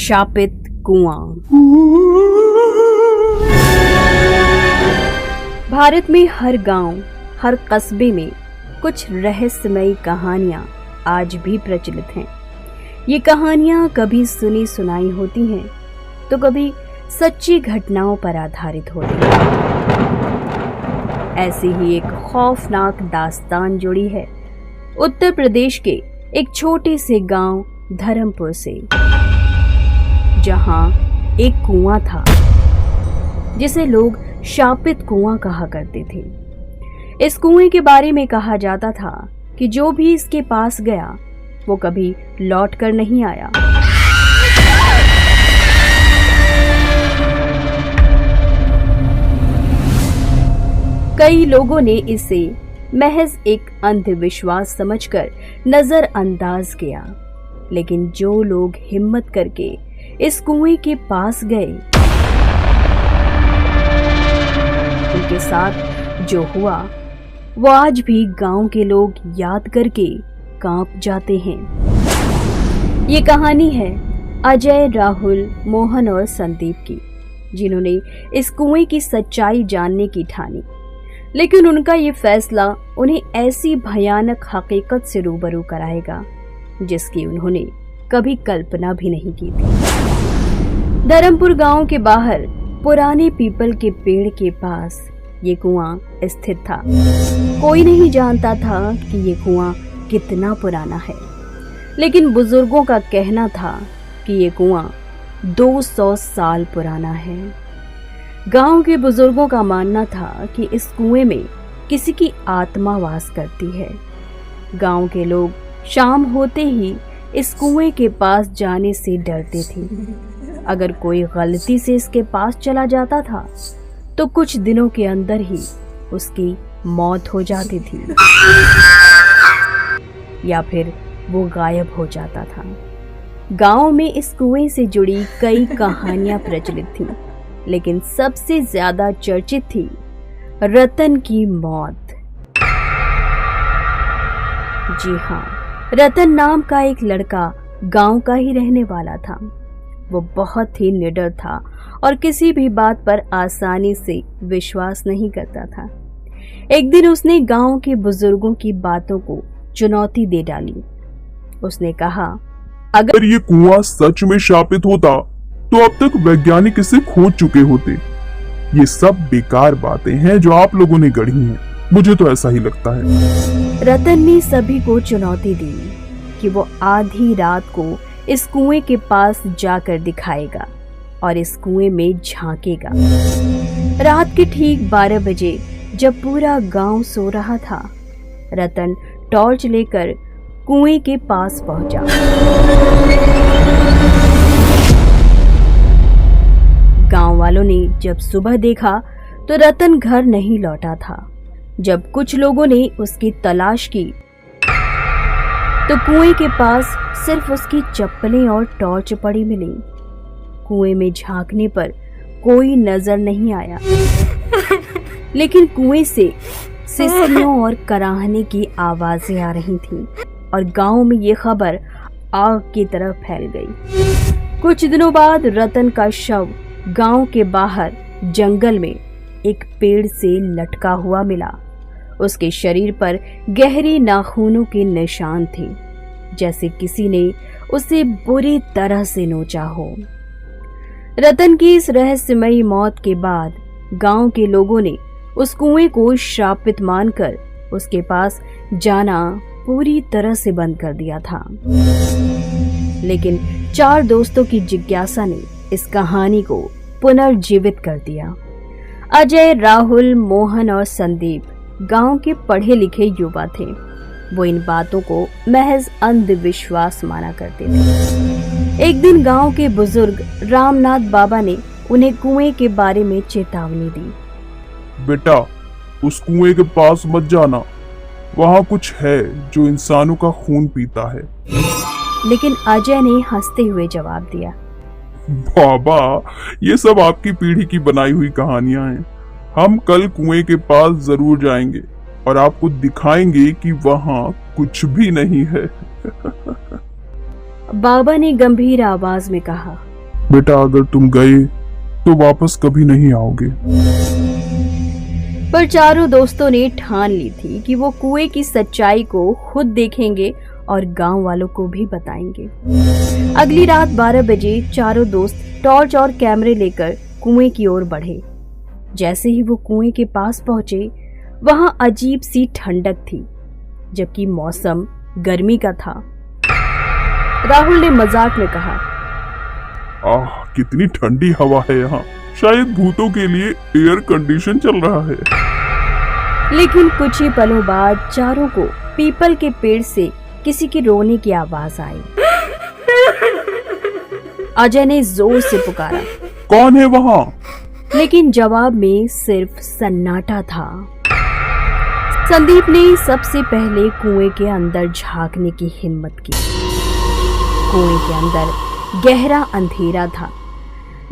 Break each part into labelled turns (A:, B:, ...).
A: शापित कुआं। भारत में हर गांव, हर कस्बे में कुछ रहस्यमयी कहानियां आज भी प्रचलित हैं। ये कहानियां कभी सुनी सुनाई होती हैं तो कभी सच्ची घटनाओं पर आधारित होती हैं। ऐसी ही एक खौफनाक दास्तान जुड़ी है उत्तर प्रदेश के एक छोटे से गांव धर्मपुर से, जहां एक कुआं था जिसे लोग शापित कुआं कहा करते थे। इस कुएं के बारे में कहा जाता था कि जो भी इसके पास गया वो कभी लौट कर नहीं आया। कई लोगों ने इसे महज एक अंधविश्वास समझकर नजरअंदाज किया, लेकिन जो लोग हिम्मत करके इस कुएं के पास गए, उनके साथ जो हुआ वो आज भी गांव के लोग याद करके कांप जाते हैं। ये कहानी है अजय, राहुल, मोहन और संदीप की, जिन्होंने इस कुएं की सच्चाई जानने की ठानी, लेकिन उनका ये फैसला उन्हें ऐसी भयानक हकीकत से रूबरू कराएगा जिसकी उन्होंने कभी कल्पना भी नहीं की थी। धर्मपुर गांव के बाहर पुराने पीपल के पेड़ के पास ये कुआं स्थित था। कोई नहीं जानता था कि ये कुआं कितना पुराना है, लेकिन बुजुर्गों का कहना था कि ये कुआं 200 साल पुराना है। गांव के बुजुर्गों का मानना था कि इस कुएं में किसी की आत्मा वास करती है। गांव के लोग शाम होते ही इस कुएं के पास जाने से डरते थे। अगर कोई गलती से इसके पास चला जाता था तो कुछ दिनों के अंदर ही उसकी मौत हो जाती थी या फिर वो गायब हो जाता था। गांव में इस कुएं से जुड़ी कई कहानियां प्रचलित थीं, लेकिन सबसे ज्यादा चर्चित थी रतन की मौत। जी हाँ, रतन नाम का एक लड़का गांव का ही रहने वाला था। वो बहुत ही निडर था और किसी भी बात पर आसानी से विश्वास नहीं करता था। एक दिन उसने गांव के बुजुर्गों की बातों को चुनौती दे डाली। उसने कहा,
B: अगर ये कुआं सच में शापित होता तो अब तक वैज्ञानिक इसे खोज चुके होते। ये सब बेकार बातें हैं जो आप लोगों ने गढ़ी हैं, मुझे तो ऐसा ही लगता है।
A: रतन ने सभी को चुनौती दी कि वो आधी रात को इस कुएं के पास जाकर दिखाएगा और इस कुएं में झांकेगा। रात के ठीक 12 बजे जब पूरा गांव सो रहा था, रतन टॉर्च लेकर कुएं के पास पहुंचा। गांव वालों ने जब सुबह देखा तो रतन घर नहीं लौटा था। जब कुछ लोगों ने उसकी तलाश की तो कुएं के पास सिर्फ उसकी चप्पलें और टॉर्च पड़ी मिली। कुएं में झांकने पर कोई नजर नहीं आया, लेकिन कुएं से सिसकियों और कराहने की आवाजें आ रही थीं और गांव में ये खबर आग की तरह फैल गई। कुछ दिनों बाद रतन का शव गांव के बाहर जंगल में एक पेड़ से लटका हुआ मिला। उसके शरीर पर गहरी नाखूनों के निशान थे, जैसे किसी ने उसे बुरी तरह से नोचा हो। रतन की इस रहस्यमयी मौत के बाद गांव के लोगों ने उस कुएं को श्रापित मानकर उसके पास जाना पूरी तरह से बंद कर दिया था। लेकिन 4 दोस्तों की जिज्ञासा ने इस कहानी को पुनर्जीवित कर दिया। अजय, राहुल, मोहन और संदीप गांव के पढ़े लिखे युवा थे। वो इन बातों को महज अंधविश्वास माना करते थे। एक दिन गांव के बुजुर्ग रामनाथ बाबा ने उन्हें कुएं के बारे में चेतावनी दी।
B: बेटा, उस कुएं के पास मत जाना, वहाँ कुछ है जो इंसानों का खून पीता है।
A: लेकिन अजय ने हंसते हुए जवाब दिया,
B: बाबा, ये सब आपकी पीढ़ी की बनाई हुई कहानियां हैं। हम कल कुएं के पास जरूर जाएंगे और आपको दिखाएंगे कि वहाँ कुछ भी नहीं है।
A: बाबा ने गंभीर आवाज में कहा।
B: बेटा अगर तुम गए तो वापस कभी नहीं आओगे।
A: पर चारों दोस्तों ने ठान ली थी कि वो कुएं की सच्चाई को खुद देखेंगे और गांव वालों को भी बताएंगे। अगली रात 12 बजे चारों दोस्त टॉर्च और कैमरे लेकर कुएं की ओर बढ़े। जैसे ही वो कुएं के पास पहुंचे, वहां अजीब सी ठंडक थी, जबकि मौसम गर्मी का था। राहुल ने मजाक में कहा,
B: आह कितनी ठंडी हवा है यहाँ, शायद भूतों के लिए एयर कंडीशन चल रहा है।
A: लेकिन कुछ ही पलों बाद चारों को पीपल के पेड़ से किसी की रोने की आवाज आई। अजय ने जोर से पुकारा,
B: कौन है वहाँ?
A: लेकिन जवाब में सिर्फ सन्नाटा था। संदीप ने सबसे पहले कुएं के अंदर झांकने की हिम्मत की। कुएं के अंदर गहरा अंधेरा था,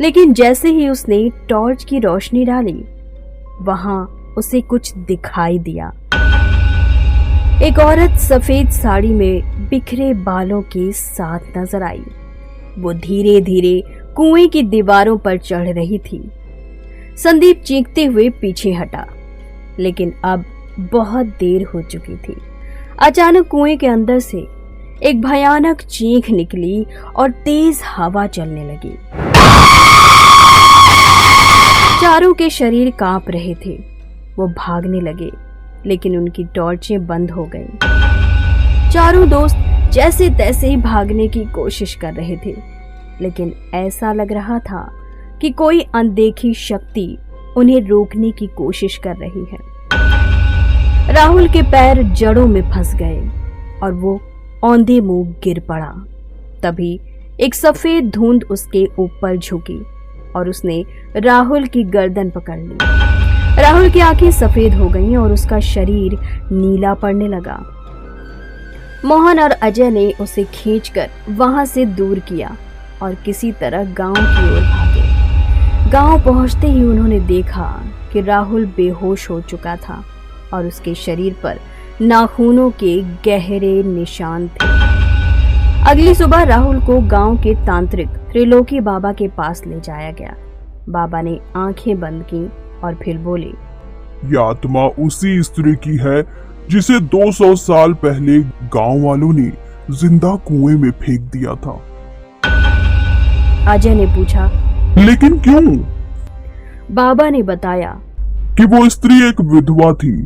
A: लेकिन जैसे ही उसने टॉर्च की रोशनी डाली, वहां उसे कुछ दिखाई दिया। एक औरत सफेद साड़ी में बिखरे बालों के साथ नजर आई। वो धीरे धीरे कुएं की दीवारों पर चढ़ रही थी। संदीप चीखते हुए पीछे हटा, लेकिन अब बहुत देर हो चुकी थी। अचानक कुएं के अंदर से एक भयानक चीख निकली और तेज हवा चलने लगी। चारों के शरीर कांप रहे थे। वो भागने लगे, लेकिन उनकी टॉर्चें बंद हो गईं। चारों दोस्त जैसे तैसे ही भागने की कोशिश कर रहे थे, लेकिन ऐसा लग रहा था कि कोई अनदेखी शक्ति उन्हें रोकने की कोशिश कर रही है। राहुल के पैर जड़ों में फंस गए और वो औंधे मुंह गिर पड़ा। तभी एक सफेद धुंध उसके ऊपर झुकी और उसने राहुल की गर्दन पकड़ ली। राहुल की आंखें सफेद हो गईं और उसका शरीर नीला पड़ने लगा। मोहन और अजय ने उसे खींचकर वहां से दूर किया और किसी तरह गांव की ओर भागे। गांव पहुंचते ही उन्होंने देखा कि राहुल बेहोश हो चुका था और उसके शरीर पर नाखूनों के गहरे निशान थे। अगली सुबह राहुल को गांव के तांत्रिक त्रिलोकी बाबा के पास ले जाया गया। बाबा ने आंखें बंद की और फिर बोले,
B: यह आत्मा उसी स्त्री की है जिसे 200 साल पहले गांव वालों ने जिंदा कुएं में फेंक दिया था।
A: अजय ने पूछा,
B: लेकिन क्यों?
A: बाबा ने बताया
B: कि वो स्त्री एक विधवा थी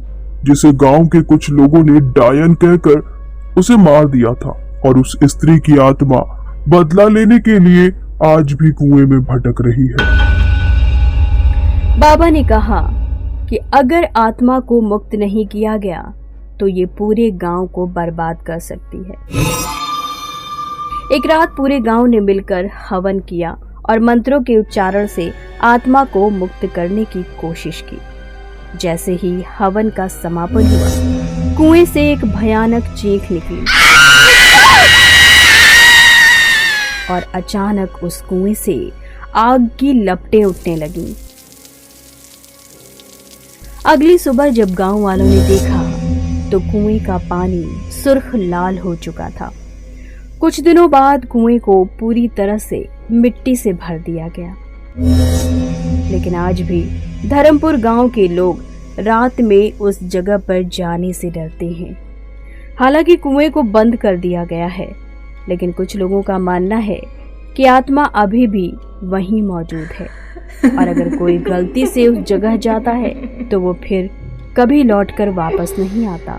B: जिसे गांव के कुछ लोगों ने डायन कहकर उसे मार दिया था और उस स्त्री की आत्मा बदला लेने के लिए आज भी कुएं में भटक रही है।
A: बाबा ने कहा कि अगर आत्मा को मुक्त नहीं किया गया तो ये पूरे गांव को बर्बाद कर सकती है। एक रात पूरे गांव ने मिलकर हवन किया और मंत्रों के उच्चारण से आत्मा को मुक्त करने की कोशिश की। जैसे ही हवन का समापन हुआ, कुएं से एक भयानक चीख निकली और अचानक उस कुएं से आग की लपटें उठने लगीं। अगली सुबह जब गांव वालों ने देखा तो कुएं का पानी सुर्ख लाल हो चुका था। कुछ दिनों बाद कुएं को पूरी तरह से मिट्टी से भर दिया गया। लेकिन आज भी धर्मपुर गांव के लोग रात में उस जगह पर जाने से डरते हैं। हालांकि कुएं को बंद कर दिया गया है, लेकिन कुछ लोगों का मानना है कि आत्मा अभी भी वहीं मौजूद है और अगर कोई गलती से उस जगह जाता है तो वो फिर कभी लौटकर वापस नहीं आता।